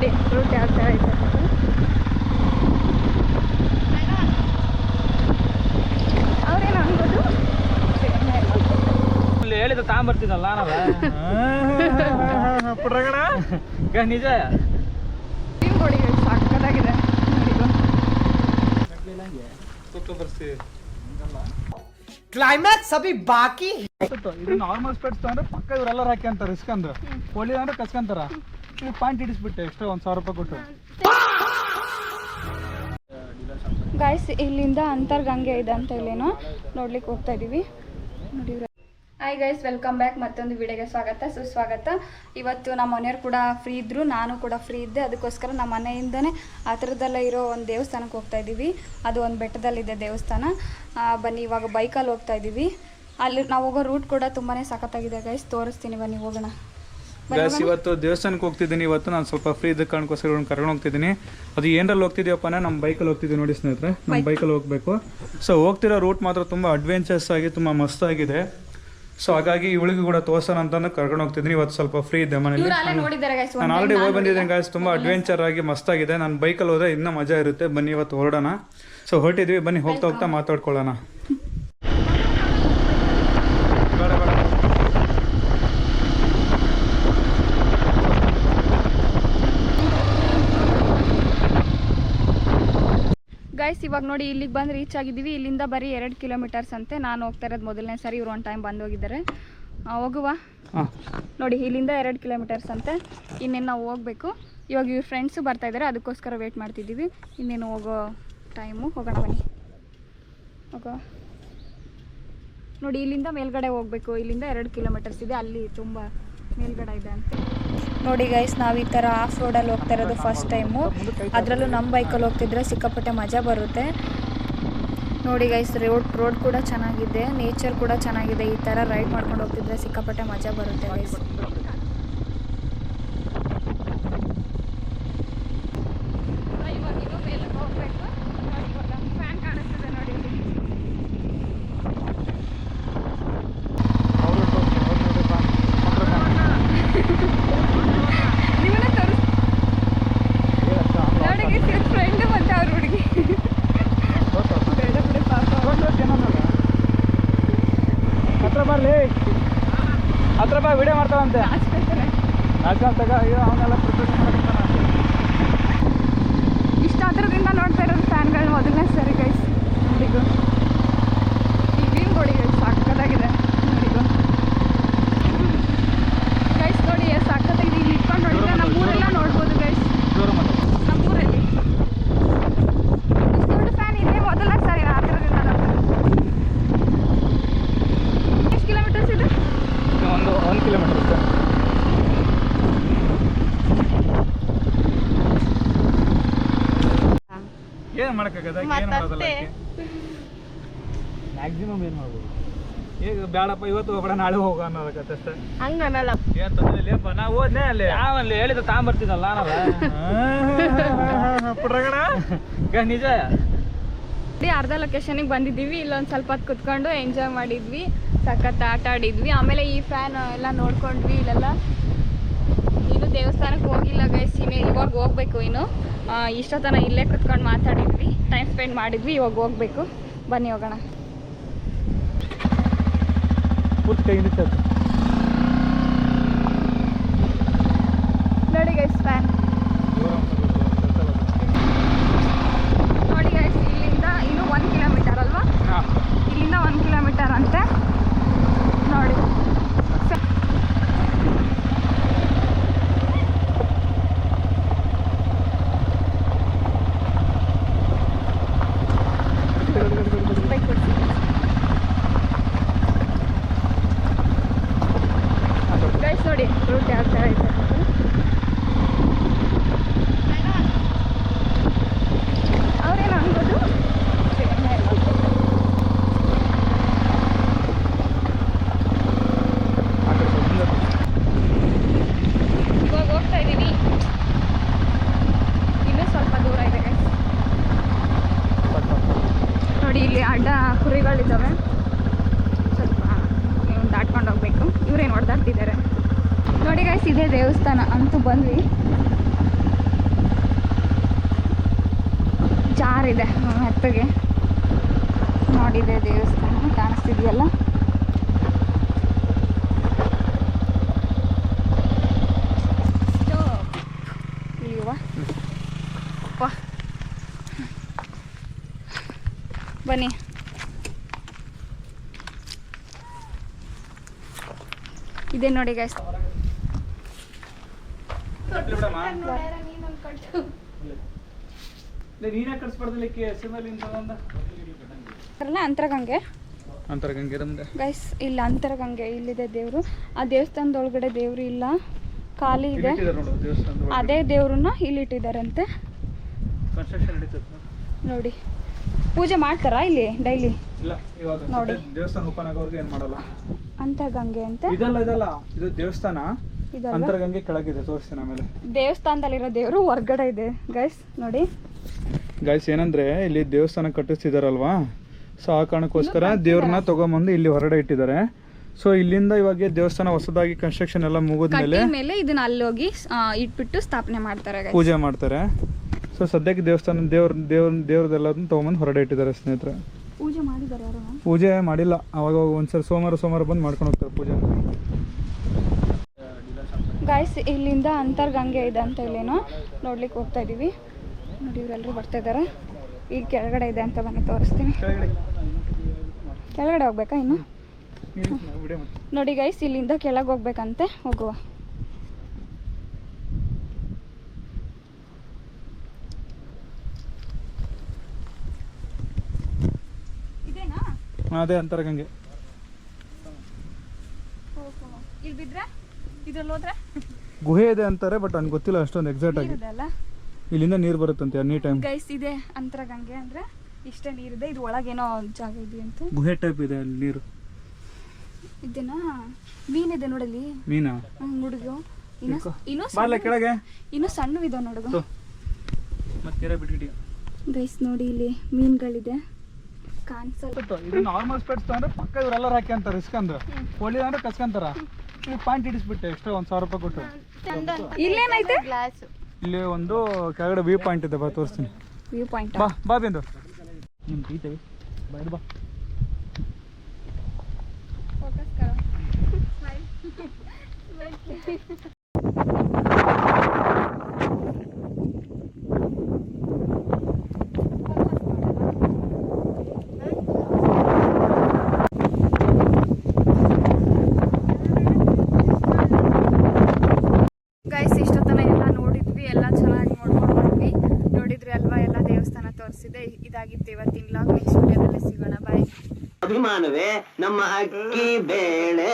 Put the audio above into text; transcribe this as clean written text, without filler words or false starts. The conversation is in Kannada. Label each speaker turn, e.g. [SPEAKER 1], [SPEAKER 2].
[SPEAKER 1] ನೋಡಿ ರೂಟ್ ಯಾವ ಥರ ಇದೆ. ಅವ್ರೇನು ಅನ್ಬೋದು
[SPEAKER 2] ಹೇಳಿದ ತಗೊಂಬರ್ತಿದ್ದಲ್ಲ ನಿಜ
[SPEAKER 1] ನೋಡಿ ಸಾಕಾಗಿದೆ.
[SPEAKER 3] ಕ್ಲೈಮ್ಯಾಕ್ಸ್ ಅಭಿ ಬಾಕಿ.
[SPEAKER 2] ಇದು ನಾರ್ಮಲ್ ಸ್ಪೆಟ್ಸ್ ತಗೊಂಡ್ರೆ ಪಕ್ಕ ಇವರೆಲ್ಲರೂ ಹಾಕಿ ಅಂತಾರೆ ಇಸ್ಕಂದು ಪೊಲಿ ಅಂದ್ರೆ ಕಸ್ಕೊಂತಾರ. ಇಲ್ಲಿ ಪಾಯಿಂಟ್ ಇಡಿಸ್ಬಿಟ್ಟೆ ಎಕ್ಸ್ಟ್ರಾ 1,000 ರೂಪಾಯಿ ಕೊಟ್ಟು.
[SPEAKER 1] ಗಾಯ್ಸ್ ಇಲ್ಲಿಂದ ಅಂತರ್ಗಂಗೆ ಇದೆ ಅಂತ ಇಲ್ಲೇನೋ ನೋಡ್ಲಿಕ್ಕೆ ಹೋಗ್ತಾ ಇದೀವಿ. ನೋಡಿ ಹಾಯ್ ಗೈಸ್, ವೆಲ್ಕಮ್ ಬ್ಯಾಕ್. ಮತ್ತೊಂದು ವಿಡಿಯೋಗೆ ಸ್ವಾಗತ ಸುಸ್ವಾಗತ. ಇವತ್ತು ನಮ್ಮ ಮನೆಯವ್ರು ಕೂಡ ಫ್ರೀ ಇದ್ದರು, ನಾನು ಕೂಡ ಫ್ರೀ ಇದ್ದೆ. ಅದಕ್ಕೋಸ್ಕರ ನಮ್ಮ ಮನೆಯಿಂದನೇ ಆ ಥರದಲ್ಲೇ ಇರೋ ಒಂದು ದೇವಸ್ಥಾನಕ್ಕೆ ಹೋಗ್ತಾ ಇದ್ದೀವಿ. ಅದು ಒಂದು ಬೆಟ್ಟದಲ್ಲಿದೆ ದೇವಸ್ಥಾನ. ಬನ್ನಿ ಇವಾಗ ಬೈಕಲ್ಲಿ ಹೋಗ್ತಾ ಇದ್ದೀವಿ. ಅಲ್ಲಿ ನಾವು ಹೋಗೋ ರೂಟ್ ಕೂಡ ತುಂಬಾ ಸಖತ್ತಾಗಿದೆ ಗೈಸ್, ತೋರಿಸ್ತೀನಿ ಬನ್ನಿ ಹೋಗೋಣ.
[SPEAKER 2] ಇವತ್ತು ದೇವಸ್ಥಾನಕ್ಕೆ ಹೋಗ್ತಿದ್ದೀನಿ. ಇವತ್ತು ನಾನು ಸ್ವಲ್ಪ ಫ್ರೀ ಇದ್ದ ಕಾರಣಕ್ಕೋಸ್ಕರ ಕರ್ಕೊಂಡು ಹೋಗ್ತಿದ್ದೀನಿ. ಅದು ಏನರಲ್ಲಿ ಹೋಗ್ತಿದ್ದೀವಪ್ಪ ಅಂದ್ರೆ ನಮ್ಮ ಬೈಕಲ್ಲಿ ಹೋಗ್ತಿದ್ದೀವಿ. ನೋಡಿ ಸ್ನೇಹಿತರೆ, ನಮ್ಮ ಬೈಕಲ್ಲಿ ಹೋಗಬೇಕು. ಸೊ ಹೋಗ್ತಿರೋ ರೂಟ್ ಮಾತ್ರ ತುಂಬ ಅಡ್ವೆಂಚರ್ಸ್ ಆಗಿ ತುಂಬ ಮಸ್ತಾಗಿದೆ. ಸೊ ಹಾಗಾಗಿ ಇವಳಿಗೂ ಕೂಡ ತೋರ್ಸೋಣ ಅಂತ ಕರ್ಕೊಂಡು ಹೋಗ್ತಿದ್ದೀನಿ. ಇವತ್ತು ಸ್ವಲ್ಪ ಫ್ರೀ ಇದೆ ಮನೇಲಿ. ನಾನು ಆಲ್ರೆಡಿ ಹೋಗಿ ಬಂದಿದ್ದೀನಿ ಗಾಯ್ಸ್, ತುಂಬ ಅಡ್ವೆಂಚರ್ ಆಗಿ ಮಸ್ತಾಗಿದೆ. ನಾನು ಬೈಕಲ್ಲಿ ಹೋದ್ರೆ ಇನ್ನೂ ಮಜಾ ಇರುತ್ತೆ. ಬನ್ನಿ ಇವತ್ತು ಹೊರಡೋಣ. ಸೊ ಹೊರಟಿದ್ವಿ, ಬನ್ನಿ ಹೋಗ್ತಾ ಹೋಗ್ತಾ ಮಾತಾಡ್ಕೊಳ್ಳೋಣ.
[SPEAKER 1] ಗೈಸ್ ಇವಾಗ ನೋಡಿ ಇಲ್ಲಿಗೆ ಬಂದು ರೀಚ್ ಆಗಿದ್ದೀವಿ. ಇಲ್ಲಿಂದ ಬರೀ 2 ಕಿಲೋಮೀಟರ್ಸ್ ಅಂತೆ. ನಾನು ಹೋಗ್ತಾ ಇರೋದು ಮೊದಲನೇ ಸರಿ, ಇವ್ರು ಒಂದು ಟೈಮ್ ಬಂದು ಹೋಗಿದ್ದಾರೆ. ಹೋಗುವ ನೋಡಿ, ಇಲ್ಲಿಂದ 2 ಕಿಲೋಮೀಟರ್ಸ್ ಅಂತೆ. ಇನ್ನೇನು ನಾವು ಹೋಗಬೇಕು. ಇವಾಗ ಇವ್ರ ಫ್ರೆಂಡ್ಸು ಬರ್ತಾ ಇದ್ದಾರೆ, ಅದಕ್ಕೋಸ್ಕರ ವೇಟ್ ಮಾಡ್ತಿದ್ದೀವಿ. ಇನ್ನೇನು ಹೋಗೋ ಟೈಮು, ಹೋಗೋಣ ಬನ್ನಿ. ಹೋಗೋ ನೋಡಿ, ಇಲ್ಲಿಂದ ಮೇಲ್ಗಡೆ ಹೋಗಬೇಕು. ಇಲ್ಲಿಂದ 2 ಕಿಲೋಮೀಟರ್ಸ್ ಇದೆ, ಅಲ್ಲಿ ತುಂಬ ಮೇಲ್ಗಡೆ ಇದೆ ಅಂತೆ. ನೋಡಿ ಗೈಸ್, ನಾವು ಈ ಥರ ಆಫ್ ರೋಡಲ್ಲಿ ಹೋಗ್ತಾ ಇರೋದು ಫಸ್ಟ್ ಟೈಮು. ಅದರಲ್ಲೂ ನಮ್ಮ ಬೈಕಲ್ಲಿ ಹೋಗ್ತಿದ್ರೆ ಸಿಕ್ಕಾಪಟ್ಟೆ ಮಜಾ ಬರುತ್ತೆ. ನೋಡಿ ಗೈಸ್, ರೋಡ್ ಕೂಡ ಚೆನ್ನಾಗಿದೆ, ನೇಚರ್ ಕೂಡ ಚೆನ್ನಾಗಿದೆ. ಈ ಥರ ರೈಡ್ ಮಾಡ್ಕೊಂಡು ಹೋಗ್ತಿದ್ರೆ ಸಿಕ್ಕಾಪಟ್ಟೆ ಮಜಾ ಬರುತ್ತೆ ಗೈಸ್.
[SPEAKER 2] ಹತ್ರ ಬಾ, ವಿಡಿಯೋ ಮಾಡ್ತಾವಂತೆ.
[SPEAKER 1] ಇಷ್ಟ ಹತ್ರದಿಂದ ನೋಡ್ತಾ ಇರೋದು ಫ್ಯಾನ್ಗಳು ಮೊದಲನೇ ಸರಿ ಗೈಸ್. ನೋಡಿಗೂ ಈ ನೋಡಿ ಗೈಸ್, ಸಾಕಾಗಿದೆ ನೋಡಿಗೂ ಗೈಸ್. ನೋಡಿ ಎಷ್ಟು ಸಾಕಾಗಿದೆ. ಇಲ್ಲಿ ಇಟ್ಕೊಂಡು ನೋಡಿದ್ರೆ ನಮ್ಮೂರೆಲ್ಲ ನೋಡ್ಬೋದು ಗೈಸ್. ನಮ್ಮೂರಲ್ಲಿ ಇಷ್ಟು ದೊಡ್ಡ ಫ್ಯಾನ್ ಇದೆ, ಮೊದಲನೇ ಸರಿ ಆ ಥರದಿಂದ ನೋಡ್ತಾರೆ. ಎಷ್ಟು ಕಿಲೋಮೀಟರ್ಸ್ ಇದೆ?
[SPEAKER 2] 1 ಕಿಲೋಮೀಟರ್. ಏನು ಮಾಡೋಕ್ಕಾಗದ? ಏನು ಮಾಡೋದಲ್ಲ, ಮ್ಯಾಕ್ಸಿಮಮ್ ಏನು ಮಾಡ್ಬೋದು. ಈಗ ಬೇಡಪ್ಪ ಇವತ್ತು ಹೋಗೋಣ ನಾಳೆ ಹೋಗೋ ಅನ್ನೋದಕ್ಕೆ ಅಷ್ಟೇ.
[SPEAKER 1] ಹಂಗನಲ್ಲ,
[SPEAKER 2] ಏನು ತಂದಿಲ್ಲಪ್ಪ, ನಾವು ಹೋದ್ನೇ ಅಲ್ಲಿ ಯಾವಲ್ಲಿ ಹೇಳಿದ ತಗೊಂಬರ್ತಿದ್ದಲ್ಲ ನಿಜ.
[SPEAKER 1] ಅರ್ಧ ಲೊಕೇಶನಿಗೆ ಬಂದಿದ್ದೀವಿ. ಇಲ್ಲೊಂದು ಸ್ವಲ್ಪ ಹೊತ್ತು ಕುತ್ಕೊಂಡು ಎಂಜಾಯ್ ಮಾಡಿದ್ವಿ, ಸಖತ್ ಆಟ ಆಡಿದ್ವಿ. ಆಮೇಲೆ ಈ ಫ್ಯಾನ್ ಎಲ್ಲ ನೋಡ್ಕೊಂಡ್ವಿ. ಇಲ್ಲೆಲ್ಲ ಇನ್ನು ದೇವಸ್ಥಾನಕ್ಕೆ ಹೋಗಿಲ್ಲ ಗೈಸ್, ಇವಾಗ ಹೋಗ್ಬೇಕು. ಇನ್ನು ಇಷ್ಟೊತ್ತನ ಇಲ್ಲೇ ಕುತ್ಕೊಂಡು ಮಾತಾಡಿದ್ವಿ, ಟೈಮ್ ಸ್ಪೆಂಡ್ ಮಾಡಿದ್ವಿ. ಇವಾಗ ಹೋಗ್ಬೇಕು, ಬನ್ನಿ ಹೋಗೋಣ. ನೋಡಿ ಗೈಸ್ ಫ್ಯಾನ್, ನೋಡಿ ಗೈಸ್, ಇಲ್ಲಿಂದ ಇನ್ನು 1 ಕಿಲೋಮೀಟರ್ ಅಲ್ವಾ? ಇಲ್ಲಿಂದ 1 ಕಿಲೋಮೀಟರ್ ಅಂತೆ. ನೋಡಿ ಗೈಸ್, ನೋಡಿ ರೂಟ್ ಯಾವ ಥರ ಇದೆ. ಅವ್ರೇನು ಅನ್ಬೋದು. ಇವಾಗ ಹೋಗ್ತಾ ಇದ್ದೀವಿ, ಇನ್ನೂ ಸ್ವಲ್ಪ ದೂರ ಇದೆ ಗೈಸ್. ನೋಡಿ ಇಲ್ಲಿ ಅಡ್ಡ ಕುರಿಗಳಿದ್ದಾವೆ, ಸ್ವಲ್ಪ ದಾಟ್ಕೊಂಡು ಹೋಗ್ಬೇಕು. ಇವ್ರೇನು ಹೊಡೆದಾಡ್ತಿದ್ದಾರೆ ನೋಡಿ ಗೈಸ್. ಇದೇ ದೇವಸ್ಥಾನ ಅಂತೂ ಬಂದ್ವಿ. ಇದೆ ಹತ್ತಿಗೆ ನೋಡಿದೆ ದೇವಸ್ಥಾನ ಕಾಣಿಸ್ತಿದ್ಯಲ್ಲ. ಬನ್ನಿ ಇದೆ ನೋಡಿ ಗೈಸ್. ಅಂತರಗಂಗೆ ಗೈಸ್, ಇಲ್ಲ ಅಂತರಗಂಗೆ ಇಲ್ಲಿದೆ ದೇವರು. ಆ ದೇವಸ್ಥಾನದೊಳಗಡೆ ದೇವರು ಇಲ್ಲ, ಖಾಲಿ ಇದೆ. ಅದೇ ದೇವ್ರನ್ನ ಇಲ್ಲಿ ಇಟ್ಟಿದ್ದಾರಂತೆ ನೋಡಿ. ಪೂಜೆ ಮಾಡ್ತಾರಾ ಇಲ್ಲಿ ಡೈಲಿ? ನೋಡಿ
[SPEAKER 2] ದೇವಸ್ಥಾನ ಓಪನ್ ಆಗೋರ್ಗೆ ಏನ್ ಮಾಡಲ್ಲ.
[SPEAKER 1] ಅಂತರಗಂಗೆ ಅಂತ
[SPEAKER 2] ಇದು ದೇವಸ್ಥಾನ. ಅಂತರಗಂಗೆ ಕೆಳಗಿದೆ, ತೋರಿಸ್ತೀನಿ ಆಮೇಲೆ.
[SPEAKER 1] ದೇವಸ್ಥಾನದಲ್ಲಿರೋ ದೇವರು ಹೊರ್ಗಡೆ ಇದೆ ಗೈಸ್ ನೋಡಿ.
[SPEAKER 2] ಗೈಸ್ ಏನಂದ್ರೆ ಇಲ್ಲಿ ದೇವಸ್ಥಾನ ಕಟ್ಟಿಸ್ತಿದಾರಲ್ವಾ, ಸೊ ಆ ಕಾರಣಕ್ಕೋಸ್ಕರ ದೇವ್ರನ್ನ ತಗೊಂಬಂದು ಇಲ್ಲಿ ಹೊರಗಡೆ ಇಟ್ಟಿದ್ದಾರೆ. ಸೊ ಇಲ್ಲಿಂದ ಇವಾಗ ದೇವಸ್ಥಾನ ಹೊಸದಾಗಿ ಕನ್ಸ್ಟ್ರಕ್ಷನ್ ಎಲ್ಲ ಮುಗಿದ್ಮೇಲೆ
[SPEAKER 1] ಇದನ್ನ ಅಲ್ಲೋಗಿ ಇಟ್ಬಿಟ್ಟು ಸ್ಥಾಪನೆ ಮಾಡ್ತಾರೆ,
[SPEAKER 2] ಪೂಜೆ ಮಾಡ್ತಾರೆ. ಸೊ ಸದ್ಯಕ್ಕೆ ದೇವಸ್ಥಾನ ದೇವ್ರದೆಲ್ಲದನ್ನ ತಗೊಂಬಂದು ಹೊರಗಡೆ ಇಟ್ಟಿದ್ದಾರೆ ಸ್ನೇಹಿತರೆ.
[SPEAKER 1] ಪೂಜೆ ಮಾಡಿದ್ದಾರೆ ಯಾರು?
[SPEAKER 2] ಪೂಜೆ ಮಾಡಿಲ್ಲ, ಅವಾಗ ಒಂದ್ಸರಿ ಸೋಮವಾರ ಬಂದು ಮಾಡ್ಕೊಂಡು ಹೋಗ್ತಾರೆ ಪೂಜೆ.
[SPEAKER 1] ಗಾಯ್ಸ್ ಇಲ್ಲಿಂದ ಅಂತರ್ಗಂಗೆ ಇದೆ ಅಂತ ಇಲ್ಲೇನೋ ನೋಡ್ಲಿಕ್ಕೆ ಹೋಗ್ತಾ ಇದೀವಿ ನೋಡಿ. ಇವರೆಲ್ಲರೂ ಬರ್ತಾ ಇದ್ದಾರೆ. ಈಗ ಕೆಳಗಡೆ ಇದೆ ಅಂತ ಬನ್ನಿ ತೋರಿಸ್ತೀನಿ. ಕೆಳಗಡೆ ಹೋಗ್ಬೇಕಾ ಇನ್ನು? ನೋಡಿ ಗೈಸ್, ಇಲ್ಲಿಂದ ಕೆಳಗೆ ಹೋಗ್ಬೇಕಂತೆ, ಹೋಗುವ. ಇದೇನಾ?
[SPEAKER 2] ಅದೇ ಅಂತರಗಂಗೆ.
[SPEAKER 1] ಇಲ್ಲಿ ಬಿದ್ರೆ ಇದ್ರಲ್ಲಿ ಹೋದ್ರೆ
[SPEAKER 2] ಗುಹೆ ಇದೆ ಅಂತಾರೆ, ಬಟ್ ನನಗೆ ಗೊತ್ತಿಲ್ಲ ಅಷ್ಟೊಂದು ಎಕ್ಸಾಕ್ಟ್ ಆಗಿ. ಇಲ್ಲಿಂದ ನೀರು ಬರುತ್ತಂತೆ ಎನಿ ಟೈಮ್.
[SPEAKER 1] ಗೈಸ್ ಇದೆ ಅಂತರಗಂಗೆ ಅಂದ್ರೆ ಇಷ್ಟೇ ನೀರಿದೆ. ಇದು ಒಳಗೇನೋ ಜಾಗ ಇದೆ ಅಂತ,
[SPEAKER 2] ಗುಹೆ ಟೈಪ್ ಇದೆ ಅಲ್ಲಿ ನೀರು.
[SPEAKER 1] ಇದೇನಾ? ಮೀನಿದೆ ನೋಡಲಿ.
[SPEAKER 2] ಮೀನಾ?
[SPEAKER 1] ನೋಡಿದ್ವು
[SPEAKER 2] ಕೆಳಗೆ
[SPEAKER 1] ಇನ್ನು ಸಣ್ಣವಿದೆ ನೋಡುದು.
[SPEAKER 2] ಮತ್ತೆ
[SPEAKER 1] ಗೈಸ್ ನೋಡಿ ಇಲ್ಲಿ ಮೀನುಗಳಿದೆ ಕಾಣಿಸಲ್ಲ.
[SPEAKER 2] ಇದು ನಾರ್ಮಲ್ ಸ್ಪೆಟ್ಸ್ ಅಂದ್ರೆ ಪಕ್ಕ ಇವರೆಲ್ಲರೂ ಹಾಕಿ ಅಂತಾರೆ ಇಸ್ಕಂದು ಒಳ್ಳೆ ಅಂದ್ರೆ ಕಸ್ಕೊಂತಾರ. ಪಾಯಿಂಟ್ ಇಡಿಸ್ಬಿಟ್ಟೆ ಎಷ್ಟೋ 1,000 ರೂಪಾಯಿ ಕೊಟ್ಟು.
[SPEAKER 1] ಇಲ್ಲೇನೈತೆ?
[SPEAKER 2] ಇಲ್ಲಿ ಒಂದು ಕೆಳಗಡೆ ವ್ಯೂ ಪಾಯಿಂಟ್ ಇದೆ, ಬಾ ತೋರಿಸ್ತೀನಿ.
[SPEAKER 1] ವ್ಯೂ ಪಾಯಿಂಟ್
[SPEAKER 2] ಬಾ ಬಿಂದು ಬಾ.
[SPEAKER 1] ಗೈಸ್ ಇಷ್ಟೊತ್ತನ ಎಲ್ಲ ನೋಡಿದ್ವಿ, ಎಲ್ಲ ಚೆನ್ನಾಗಿ ನೋಡ್ಕೊಂಡು ಬಂದ್ವಿ. ನೋಡಿದ್ರಿ ಅಲ್ವಾ, ಎಲ್ಲ ದೇವಸ್ಥಾನ ತೋರಿಸಿದೆ. ಇದಾಗಿತ್ತು ಇವತ್ತಿನ ವ್ಲಾಗ್. ನೆಕ್ಸ್ಟ್ ವಿಡಿಯೋದಲ್ಲಿ ಸಿಗೋಣ. ಬಾಯ್.
[SPEAKER 4] ಅಭಿಮಾನವೇ ನಮ್ಮ ಅಕ್ಕಿ ಬೇಳೆ.